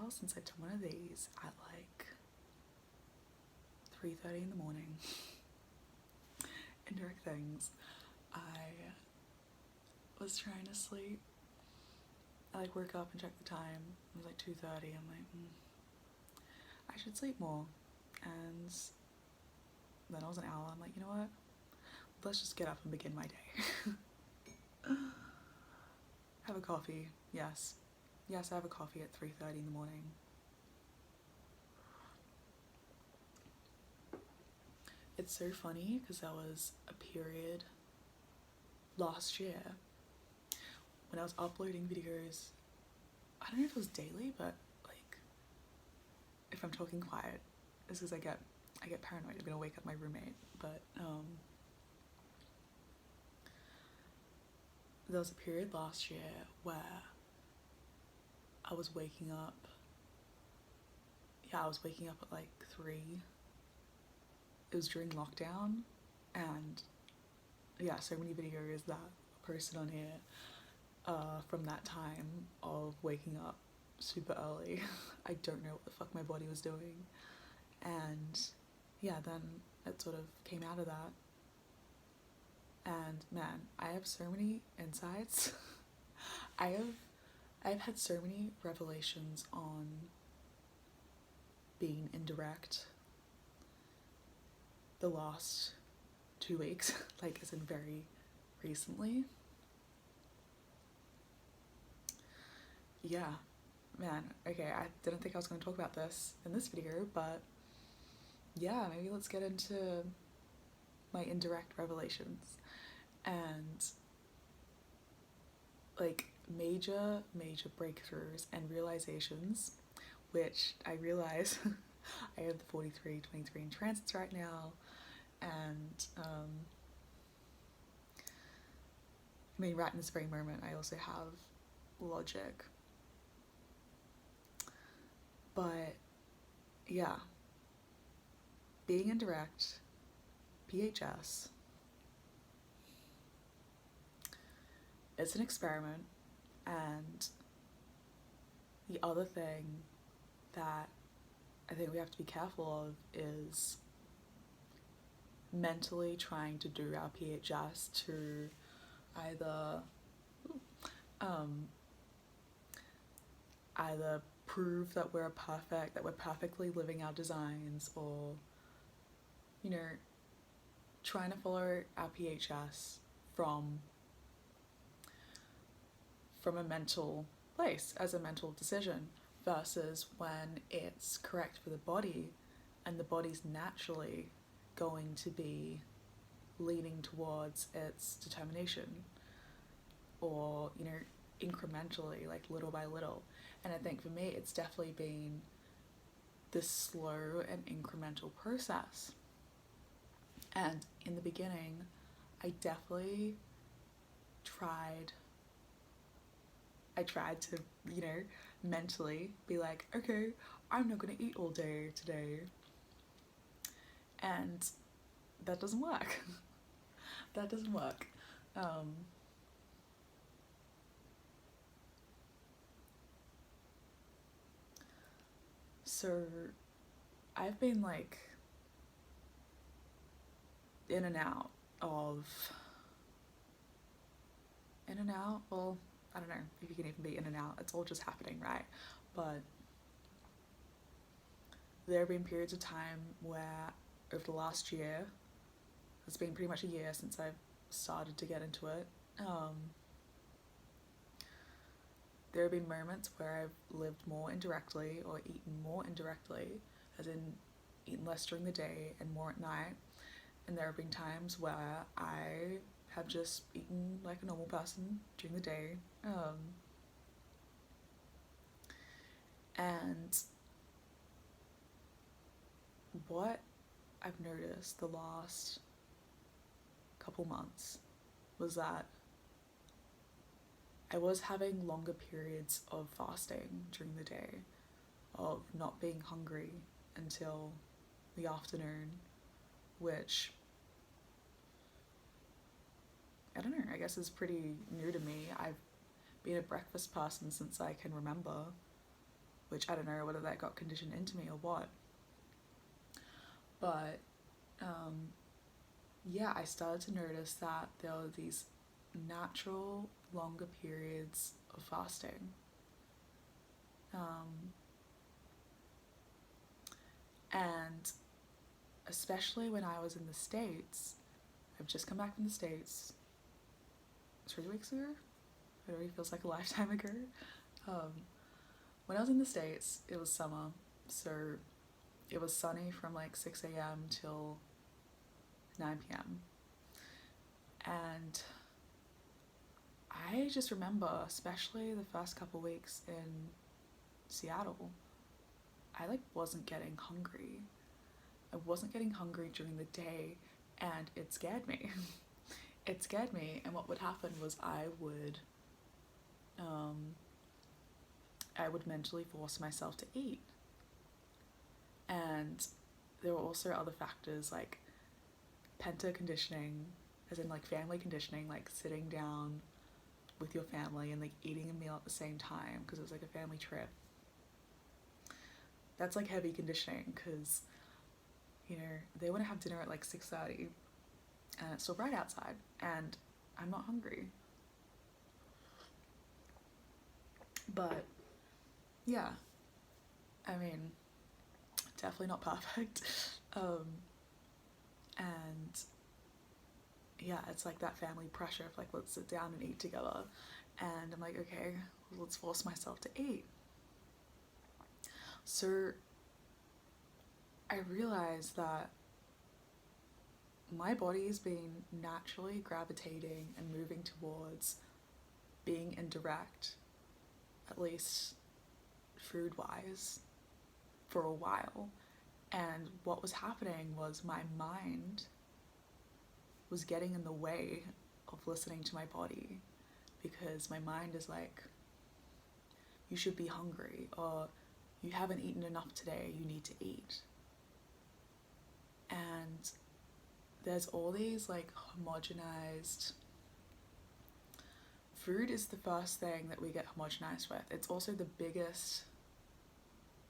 while since I took one of these at like 3:30 in the morning. Indirect things. I was trying to sleep. I like woke up and checked the time. It was like 2:30. I'm like, I should sleep more. And then it was an hour. I'm like, you know what? Let's just get up and begin my day. Have a coffee. Yes. Yes, I have a coffee at 3:30 in the morning. It's so funny because there was a period last year when I was uploading videos. I don't know if it was daily, but like if I'm talking quiet, it's because I get paranoid. I'm gonna wake up my roommate. But there was a period last year where I was waking up. Yeah, I was waking up at like 3. It was during lockdown, and yeah, so many videos that I posted on here from that time of waking up super early. I don't know what the fuck my body was doing, and yeah, then it sort of came out of that. And man, I have so many insights. I've had so many revelations on being indirect the last 2 weeks, like as in very recently. Yeah, man, okay, I didn't think I was going to talk about this in this video, but yeah, maybe let's get into my indirect revelations and like major breakthroughs and realizations, which I realize I have the 4323 in transits right now, and I mean, right in this very moment I also have logic. But yeah, being indirect, PHS, it's an experiment. And the other thing that I think we have to be careful of is mentally trying to do our PHS to either either prove that we're perfectly living our designs, or you know, trying to follow our PHS from a mental place as a mental decision, versus when it's correct for the body and the body's naturally going to be leaning towards its determination, or you know, incrementally, like little by little. And I think for me it's definitely been this slow and incremental process. And in the beginning I definitely tried to, you know, mentally be like, okay, I'm not gonna eat all day today. And that doesn't work. That doesn't work. So I've been like in and out, well, I don't know if you can even be in and out, it's all just happening, right? But there have been periods of time where over the last year, it's been pretty much a year since I've started to get into it, there have been moments where I've lived more indirectly or eaten more indirectly, as in eaten less during the day and more at night. And there have been times where I have just eaten like a normal person during the day. And what I've noticed the last couple months was that I was having longer periods of fasting during the day, of not being hungry until the afternoon, which I don't know, I guess is pretty new to me. I've been a breakfast person since I can remember, which I don't know whether that got conditioned into me or what. But yeah, I started to notice that there were these natural longer periods of fasting. And especially when I was in the States, I've just come back from the States 3 weeks ago. It already feels like a lifetime ago. When I was in the States, it was summer, so it was sunny from like 6 a.m. till 9 p.m. And I just remember, especially the first couple weeks in Seattle, I like wasn't getting hungry. I wasn't getting hungry during the day, and it scared me. It scared me, and what would happen was I would mentally force myself to eat. And there were also other factors like penta conditioning, as in like family conditioning, like sitting down with your family and like eating a meal at the same time because it was like a family trip. That's like heavy conditioning because, you know, they want to have dinner at like 6:30 and it's still bright outside and I'm not hungry. But yeah, I mean, definitely not perfect. And yeah, it's like that family pressure of like, let's sit down and eat together. And I'm like, okay, well, let's force myself to eat. So I realized that my body's been naturally gravitating and moving towards being indirect, at least food-wise, for a while. And what was happening was my mind was getting in the way of listening to my body, because my mind is like, you should be hungry, or you haven't eaten enough today, you need to eat. And there's all these like homogenized, food is the first thing that we get homogenized with. It's also the biggest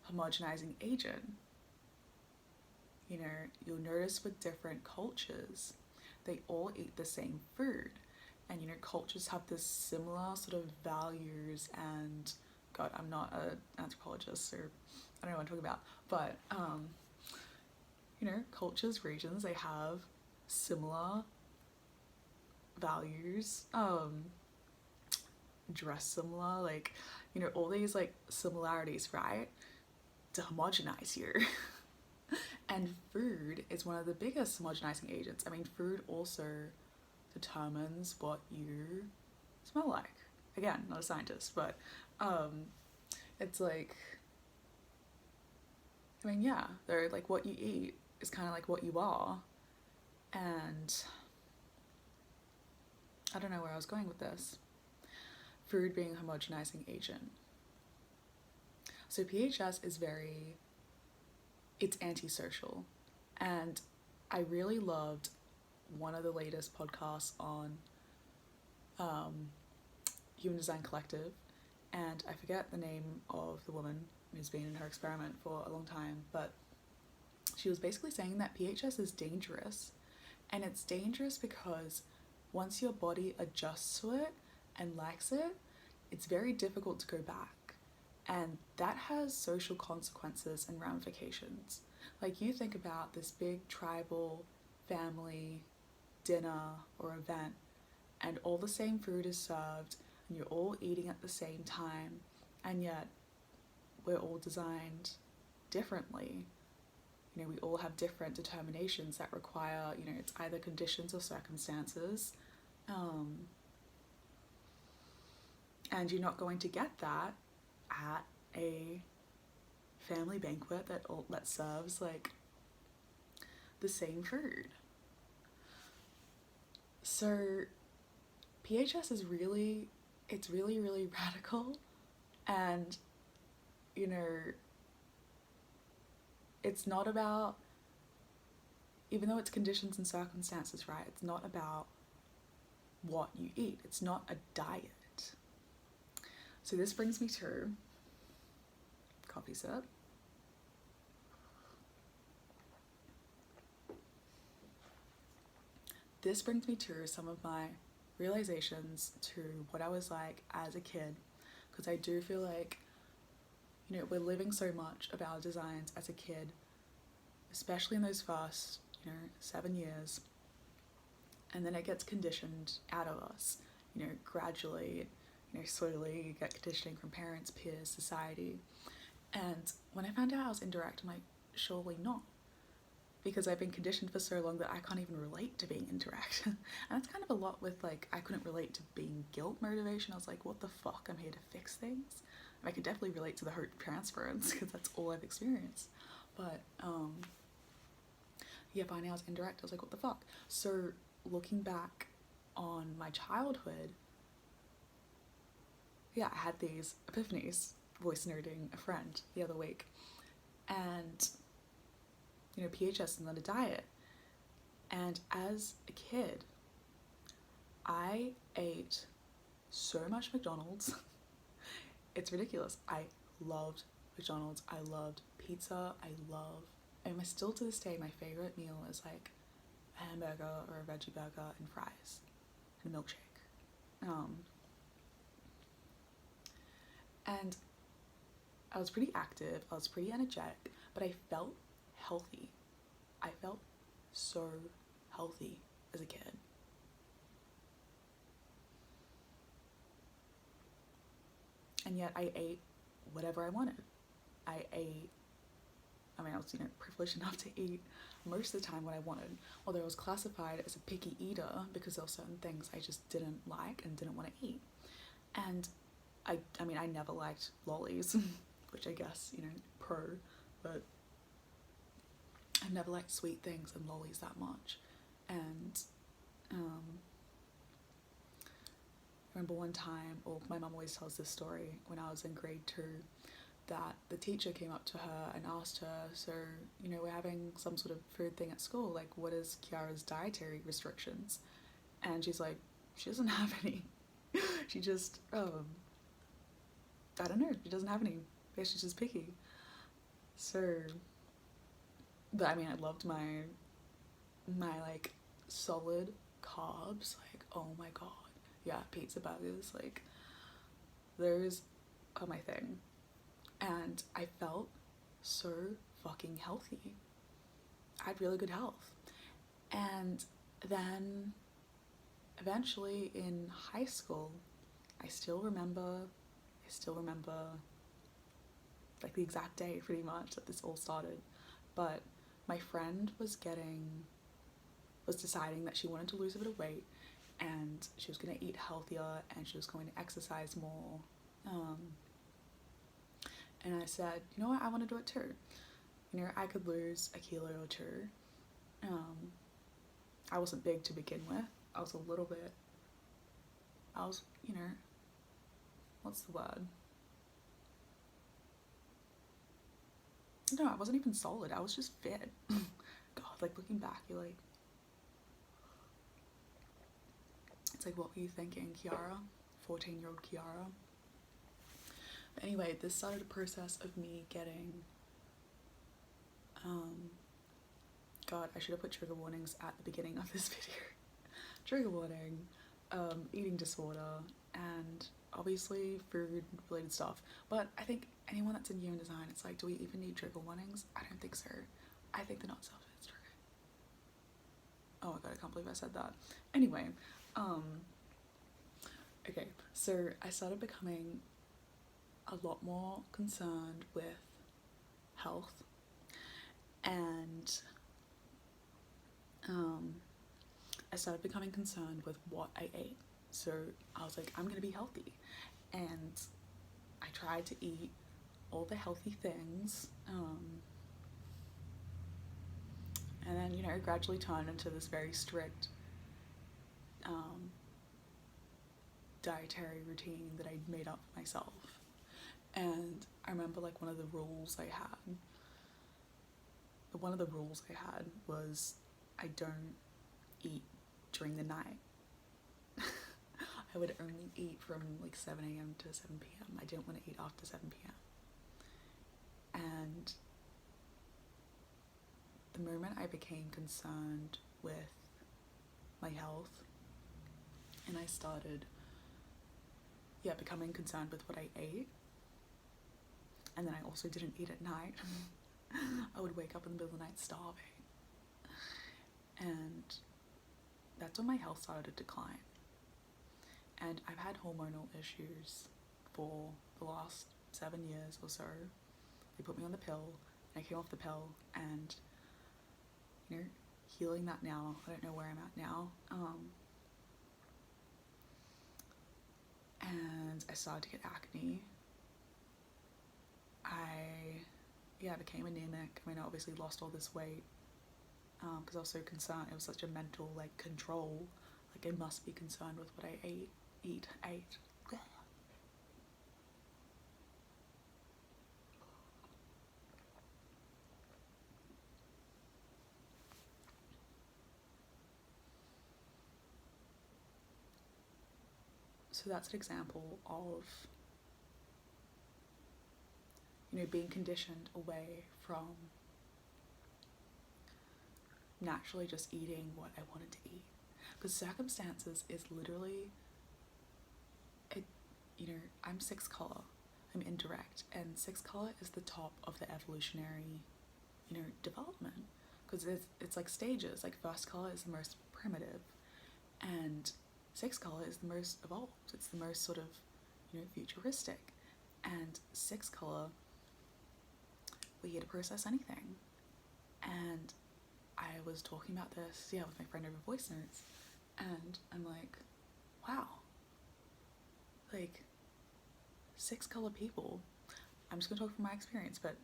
homogenizing agent. You know, you'll notice with different cultures, they all eat the same food. And, you know, cultures have this similar sort of values and, God, I'm not an anthropologist, so I don't know what I'm talking about. But, you know, cultures, regions, they have similar values, dress similar, like, you know, all these like similarities, right? To homogenize you. And food is one of the biggest homogenizing agents. I mean, food also determines what you smell like. Again, not a scientist, but it's like, I mean, yeah, they're like, what you eat is kind of like what you are. And I don't know where I was going with this. Food being a homogenizing agent. So PHS is it's antisocial. And I really loved one of the latest podcasts on Human Design Collective, and I forget the name of the woman who's been in her experiment for a long time, but she was basically saying that PHS is dangerous. And it's dangerous because once your body adjusts to it and likes it, it's very difficult to go back. And that has social consequences and ramifications. Like, you think about this big tribal family dinner or event, and all the same food is served, and you're all eating at the same time, and yet we're all designed differently. You know, we all have different determinations that require, you know, it's either conditions or circumstances. And you're not going to get that at a family banquet that serves like the same food. So PHS is really radical, and, you know, it's not about, even though it's conditions and circumstances, right? It's not about what you eat. It's not a diet. So this brings me to, coffee sip. This brings me to some of my realizations to what I was like as a kid, because I do feel like, you know, we're living so much of our designs as a kid, especially in those first, you know, 7 years, and then it gets conditioned out of us, you know, gradually, you know, slowly you get conditioning from parents, peers, society. And when I found out I was indirect, I'm like, surely not, because I've been conditioned for so long that I can't even relate to being indirect. And that's kind of a lot with, like, I couldn't relate to being guilt motivation. I was like, what the fuck, I'm here to fix things. I could definitely relate to the hurt transference because that's all I've experienced. But yeah, finding out I was indirect, I was like, what the fuck? So looking back on my childhood, yeah, I had these epiphanies, voice noting a friend the other week, and, you know, PHS and on a diet. And as a kid, I ate so much McDonald's. It's ridiculous. I loved McDonald's. I loved pizza. And still to this day, my favorite meal is like a hamburger or a veggie burger and fries and a milkshake. And I was pretty active. I was pretty energetic, but I felt healthy. I felt so healthy as a kid. And yet I ate whatever I wanted. I was, you know, privileged enough to eat most of the time what I wanted, although I was classified as a picky eater because there were certain things I just didn't like and didn't want to eat. And I never liked lollies, which I guess, you know, but I've never liked sweet things and lollies that much. And I remember one time, or my mum always tells this story, when I was in grade 2, that the teacher came up to her and asked her, so, you know, we're having some sort of food thing at school, like, what is Kiara's dietary restrictions? And she's like, she doesn't have any. She just, I don't know, she doesn't have any. I guess she's just picky. So, but I mean, I loved my like solid carbs, like, oh my god, yeah, pizza burgers, like, those are my thing. And I felt so fucking healthy. I had really good health. And then eventually in high school, I still remember like the exact day pretty much that this all started. But my friend was deciding that she wanted to lose a bit of weight, and she was going to eat healthier, and she was going to exercise more. And I said, you know what, I want to do it too. You know, I could lose a kilo or two. I wasn't big to begin with. I was, you know, what's the word? No, I wasn't even solid. I was just fit. God, like, looking back, you're like, it's like, what were you thinking, Kiara? 14-year-old Kiara? But anyway, this started a process of me getting, God, I should have put trigger warnings at the beginning of this video. Trigger warning, eating disorder, and obviously food-related stuff. But I think anyone that's in human design, it's like, do we even need trigger warnings? I don't think so. I think they're not self-destructive. Oh my god, I can't believe I said that. Anyway, okay, so I started becoming a lot more concerned with health, and I started becoming concerned with what I ate. So I was like, I'm gonna be healthy, and I tried to eat all the healthy things, and then, you know, it gradually turned into this very strict dietary routine that I'd made up for myself. And I remember, like, one of the rules I had was I don't eat during the night. I would only eat from like 7 a.m. to 7 p.m. I didn't want to eat after 7 p.m. And the moment I became concerned with my health and I started becoming concerned with what I ate, and then I also didn't eat at night. I would wake up in the middle of the night starving, and that's when my health started to decline. And I've had hormonal issues for the last 7 years or so. They put me on the pill, and I came off the pill, and healing that now. I don't know where I'm at now. And I started to get acne. I became anemic. I mean, I obviously lost all this weight because I was so concerned. It was such a mental control. I must be concerned with what I ate. So that's an example of being conditioned away from naturally just eating what I wanted to eat. Because circumstances is literally, I'm 6 color, I'm indirect, and 6 color is the top of the evolutionary, development. Because it's like stages. First color is the most primitive, and 6 color is the most evolved. It's the most sort of, futuristic. And 6 color, we're here to process anything. And I was talking about this, with my friend over voice notes, and I'm like, wow, 6 color people, I'm just gonna talk from my experience, but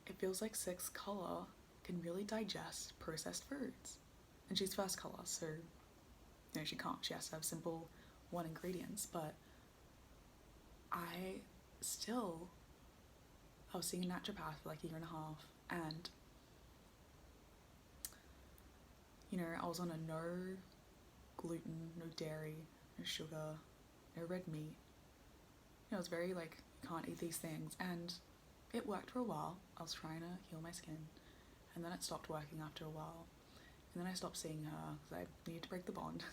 it feels like 6 color can really digest processed foods. And she's first color, so she can't. She has to have simple 1 ingredients. But I was seeing a naturopath for a year and a half, and I was on a no gluten, no dairy, no sugar, no red meat. It was very you can't eat these things, and it worked for a while. I was trying to heal my skin, and then it stopped working after a while. And then I stopped seeing her because I needed to break the bond.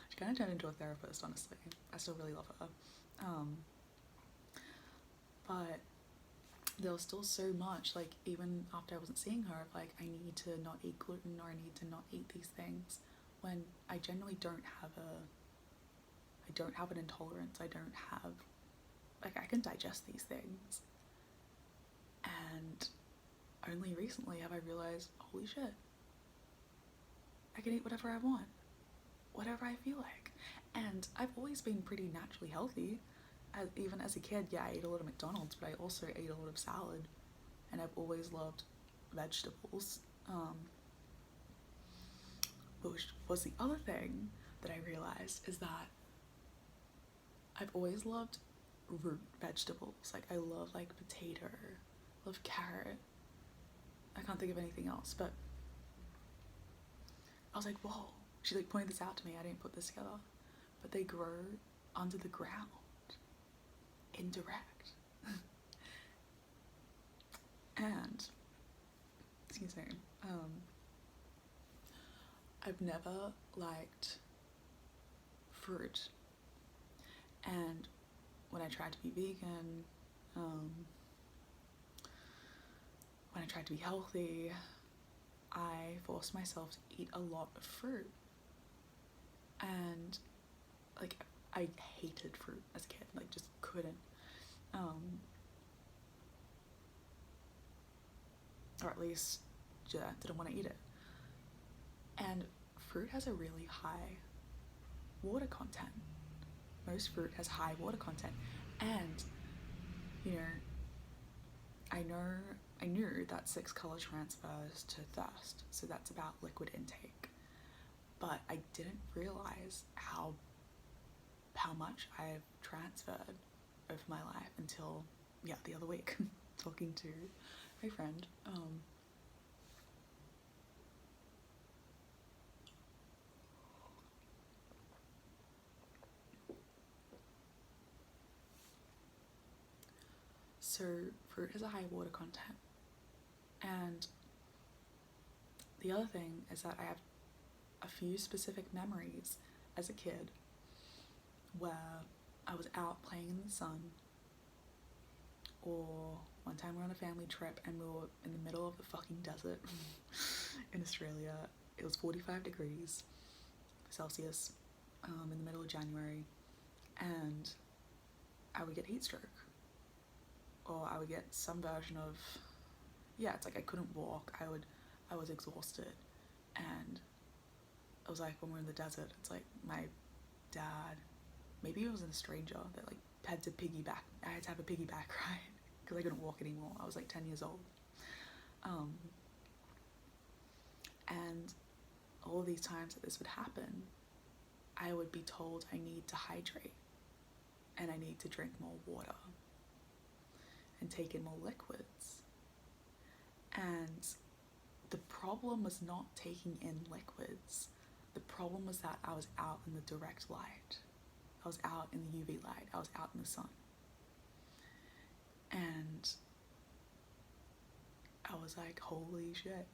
She kind of turned into a therapist, honestly. I still really love her. But there was still so much, even after I wasn't seeing her, I need to not eat gluten, or I need to not eat these things, when I generally don't have an intolerance. I don't have, I can digest these things. And only recently have I realized, holy shit, I can eat whatever I want, whatever I feel like. And I've always been pretty naturally healthy. Even as a kid, I ate a lot of McDonald's, but I also ate a lot of salad. And I've always loved vegetables. Which was the other thing that I realized, is that I've always loved root vegetables. I love potato, love carrot. I can't think of anything else, but I was like, whoa. She pointed this out to me. I didn't put this together, but they grow under the ground. Indirect. And excuse me, I've never liked fruit, and when I tried to be vegan, when I tried to be healthy, I forced myself to eat a lot of fruit. And I hated fruit as a kid, just couldn't. Or at least didn't want to eat it. And fruit has a really high water content. Most fruit has high water content. And I knew that 6 color transfers to thirst, so that's about liquid intake. But I didn't realize how much I've transferred over my life until the other week, talking to my friend. So fruit has a high water content. And the other thing is that I have a few specific memories as a kid where I was out playing in the sun, or one time we were on a family trip and we were in the middle of the fucking desert in Australia. It was 45 degrees Celsius in the middle of January, and I would get heat stroke, or I would get some version of, yeah, it's like I couldn't walk, I was exhausted. And it was like when we're in the desert, it's like my dad, maybe it was a stranger that like had to piggyback, I had to have a piggyback ride because I couldn't walk anymore. I was like 10 years old. And all of these times that this would happen, I would be told I need to hydrate and I need to drink more water and take in more liquids. And the problem was not taking in liquids. The problem was that I was out in the direct light. I was out in the UV light. I was out in the sun. And I was like, holy shit.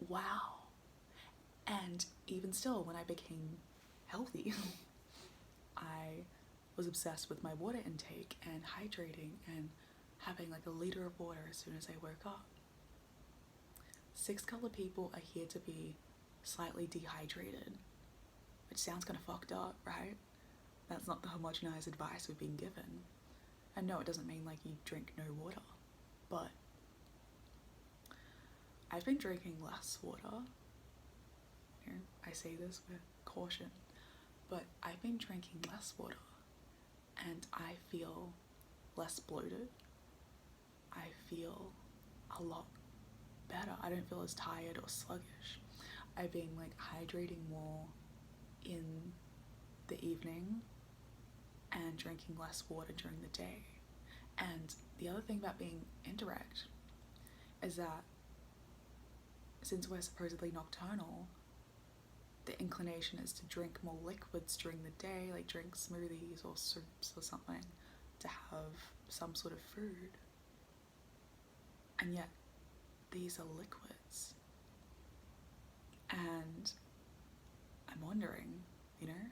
Wow. And even still, when I became healthy, I was obsessed with my water intake and hydrating and having like a liter of water as soon as I woke up. 6 color people are here to be slightly dehydrated, which sounds kind of fucked up, right? That's not the homogenized advice we've been given. And no, it doesn't mean like you drink no water, but I've been drinking less water. Here, I say this with caution, but I've been drinking less water and I feel less bloated. I feel a lot better. I don't feel as tired or sluggish. I've been like hydrating more in the evening and drinking less water during the day. And the other thing about being indirect is that since we're supposedly nocturnal, the inclination is to drink more liquids during the day, like drink smoothies or soups or something, to have some sort of food. And yet these are liquids. And I'm wondering, you know,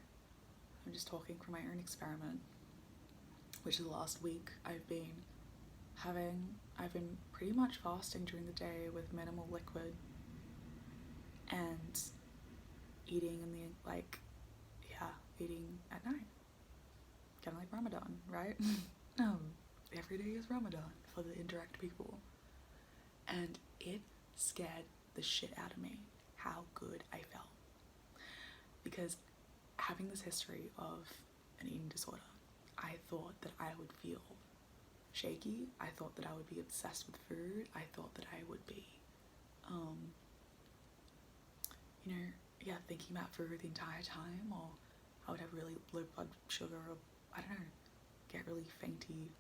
I'm just talking from my own experiment, which is the last week I've been pretty much fasting during the day with minimal liquid and eating in the, eating at night. Kind of like Ramadan, right? Every day is Ramadan for the indirect people. And it scared the shit out of me how good I felt. Because having this history of an eating disorder, I thought that I would feel shaky. I thought that I would be obsessed with food. I thought that I would be, thinking about food the entire time, or I would have really low blood sugar, or I don't know, get really fainty.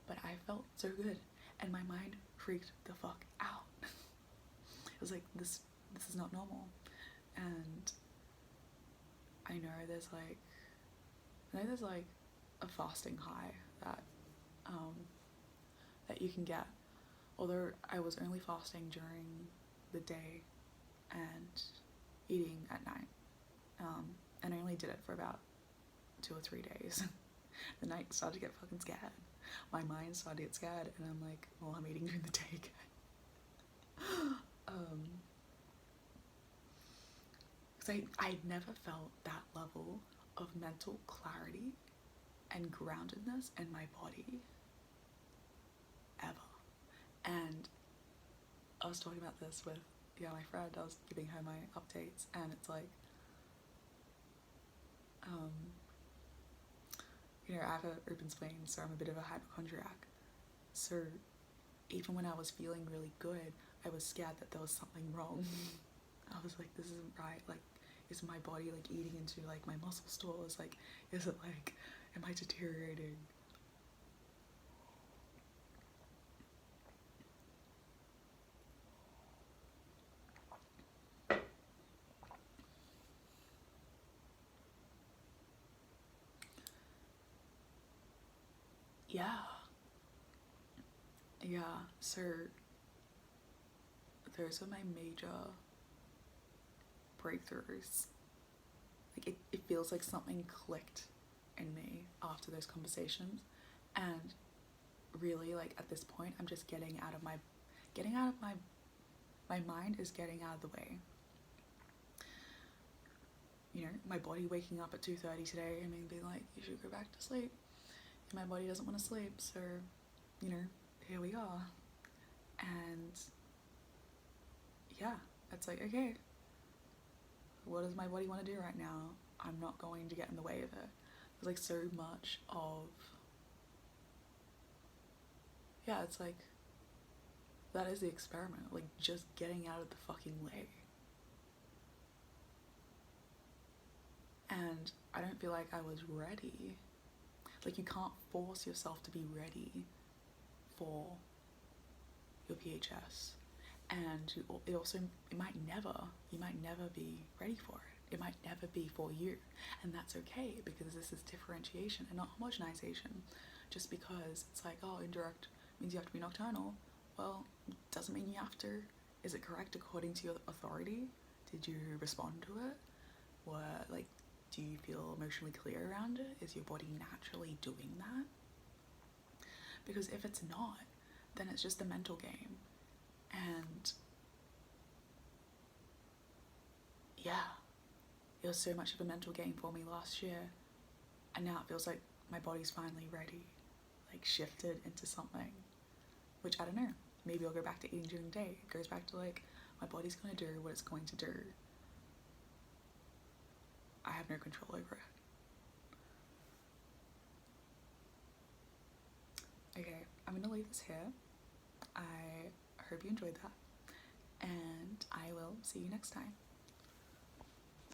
But I felt so good, and my mind freaked the fuck out. It was like, this is not normal. And I know there's like a fasting high that you can get, although I was only fasting during the day and eating at night, and I only did it for about 2 or 3 days. The night started to get fucking scared. My mind started to get scared, and I'm like, well, I'm eating during the day again. Because I'd never felt that level of mental clarity and groundedness in my body ever. And I was talking about this with my friend. I was giving her my updates, and it's like, I have an open spleen, so I'm a bit of a hypochondriac. So even when I was feeling really good, I was scared that there was something wrong. I was like, this isn't right. Like, is my body like eating into like my muscle stores? Like, is it like, am I deteriorating? yeah, yeah, so those are my major breakthroughs. Like it feels like something clicked in me after those conversations, and really, like, at this point I'm just getting out of my mind is getting out of the way. You know, my body waking up at 2:30 today and being like, you should go back to sleep. And my body doesn't want to sleep, so, you know, here we are. And yeah, it's like, okay, what does my body want to do right now? I'm not going to get in the way of it. There's like so much of, yeah, it's like, that is the experiment, like just getting out of the fucking way. And I don't feel like I was ready. Like, you can't force yourself to be ready for your PHS. And you might never be ready for it. It might never be for you. And that's okay, because this is differentiation and not homogenization. Just because it's like, oh, indirect means you have to be nocturnal. Well, doesn't mean you have to. Is it correct according to your authority? Did you respond to it? Like, do you feel emotionally clear around it? Is your body naturally doing that? Because if it's not, then it's just a mental game. And yeah, it was so much of a mental game for me last year, and now it feels like my body's finally ready, like shifted into something, which I don't know, maybe I'll go back to eating during the day. It goes back to like, my body's gonna do what it's going to do. I have no control over it. Okay, I'm gonna leave this here. I hope you enjoyed that, and I will see you next time.